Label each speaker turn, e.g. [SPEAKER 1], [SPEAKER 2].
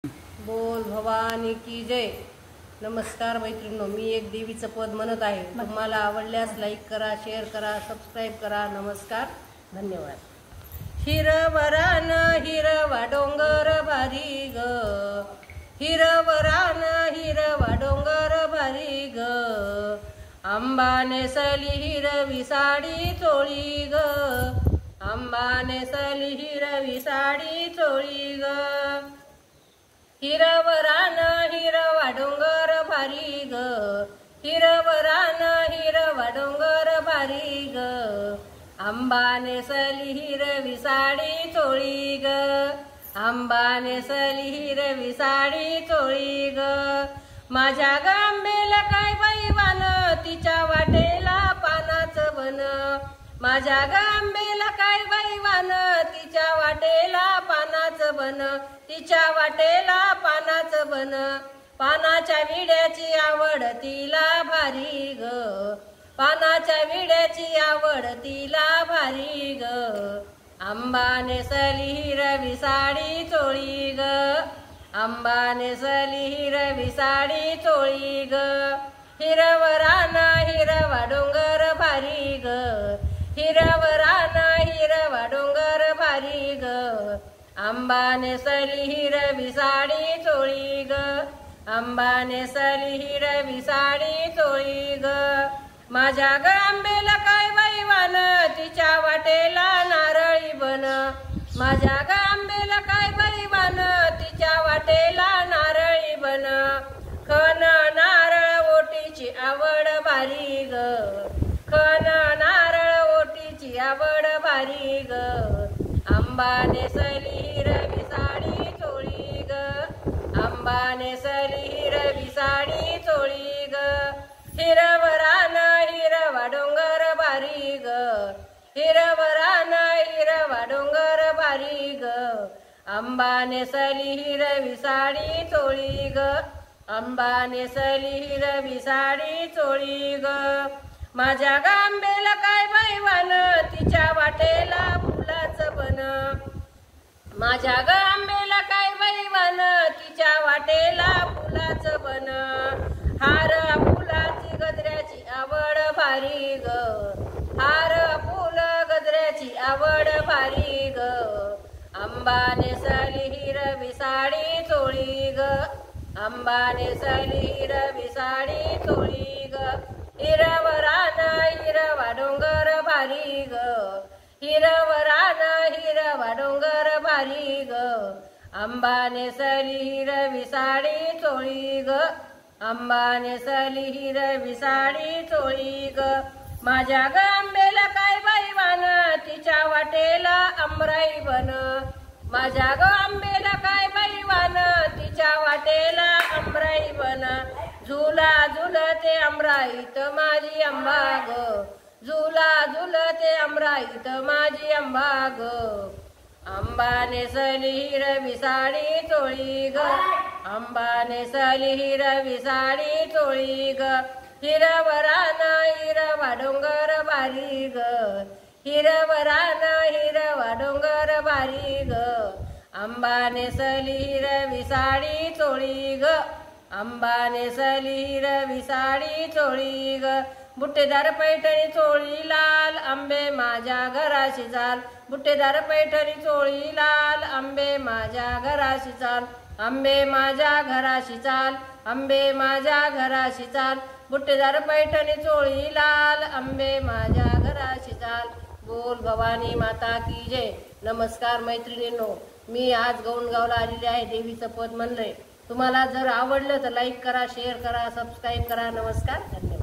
[SPEAKER 1] बोल भवानी की जय। नमस्कार मैत्रिणींनो, मी एक देवीचं पद म्हणत आहे। तुम्हाला आवडल्यास लाईक करा, शेअर करा, सबस्क्राईब करा। नमस्कार, धन्यवाद। हिरवरान हिरवा डोंगर भारी ग, हिरवरान हिरवा डोंगर भारी ग, आंबा नेसली हिरवी साडी चोळी ग, आंबा नेसली हिरवी साडी चोळी ग, हिरवरान हिरवा डोंगर भारी ग, हिरवरान हिरवा डोंगर भारी ग, आंबा नेसली हिरवी साडी चोळी ग, आंबा नेसली हिरवी साडी चोळी ग, माझ्या गांबेला काय बैवान तिच्या वाटेला पानाचं बन, माझ्या गांबेला काय बैवान तिच्या वाटेला पानाचं बन, तिच्या वाटेला पानाचं बन, पानाच्या विड्याची आवड तिला भारी ग, पानाच्या विड्याची आवड तिला भारी ग, आंबा नेसली हिरवी साडी चोळी ग, आंबा नेसली हिरवी साडी चोळी ग, हिरवरान हिरवा डोंगर भारी ग, हिरवरान हिरवा डोंगर भारी ग, आंबा नेसली हिरवी साडी चोळी ग, आंबा नेसली हिरवी साडी चोळी ग, माझ्या गांबेला काय बैवान तिच्या वाटेला नारळी बन, माझ्या गांबेला काय बैवान तिच्या वाटेला नारळी बन, खन नारळ ओटीची आवड भारी ग, खन नारळ ओटीची आवड भारी ग, आंबा नेसली हिरवी साडी चोळी ग, आंबा नेसली हिरवी साडी चोळी ग, हिरवरान हिरवा डोंगर भारी ग, हिरवरान हिरवा डोंगर भारी ग, आंबा नेसली हिरवी साडी चोळी ग, आंबा नेसली हिरवी साडी चोळी ग, माझ्या गांबेला काय बैवान तिच्या वाटेला फुलाचं बन, माझ्या गांबेला काय बैवान तिच्या वाटेला फुलाचं बन, हार फुलाची गजऱ्याची आवड भारी ग, हार फुल गजऱ्याची आवड भारी ग, आंबा नेसली हिरवी साडी चोळी ग, आंबा नेसली हिरवी साडी चोळी ग, हिरवरान हिरवा डोंगर भारी ग, हिरवरान हिरवा डोंगर भारी ग, आंबा नेसली हिरवी साडी चोळी ग, आंबा नेसली हिरवी साडी चोळी ग, माझ्या गांबेला काय बैवान तिच्या वाटेला आंबराई बन, माझ्या गांबेला काय बैवान तिच्या वाटेला आंबराई बन, झुला झुलते आंबराईत माझी आंबा ग, झुला झुलते आंबराईत माझी आंबा ग, आंबा नेसली हिरवी साडी चोळी ग, आंबा नेसली हिरवी साडी चोळी ग, हिरवरान हिरवा डोंगर भारी ग, हिरवरान हिरवा डोंगर भारी ग, आंबा नेसली हिरवी साडी चोळी ग, आंबा नेसली हिरवी साडी चोळी ग, बुट्टेदार पैठणी चोळी लाल आंबे माझ्या घराशी चाल, बुट्टेदार पैठणी चोळी लाल आंबे माझ्या घराशी चाल, आंबे माझ्या घराशी चाल, आंबे माझ्या घराशी चाल, बुट्टेदार पैठणी चोळी लाल आंबे माझ्या घराशी चाल। बोल भवानी माता की जय। नमस्कार मैत्रिणींनो, मी आज गौंडगावला आलेले आहे, देवीचं पद म्हणलंय। तुम्हाला जर आवडलं तर लाईक करा, शेअर करा, सबस्क्राईब करा। नमस्कार, धन्यवाद।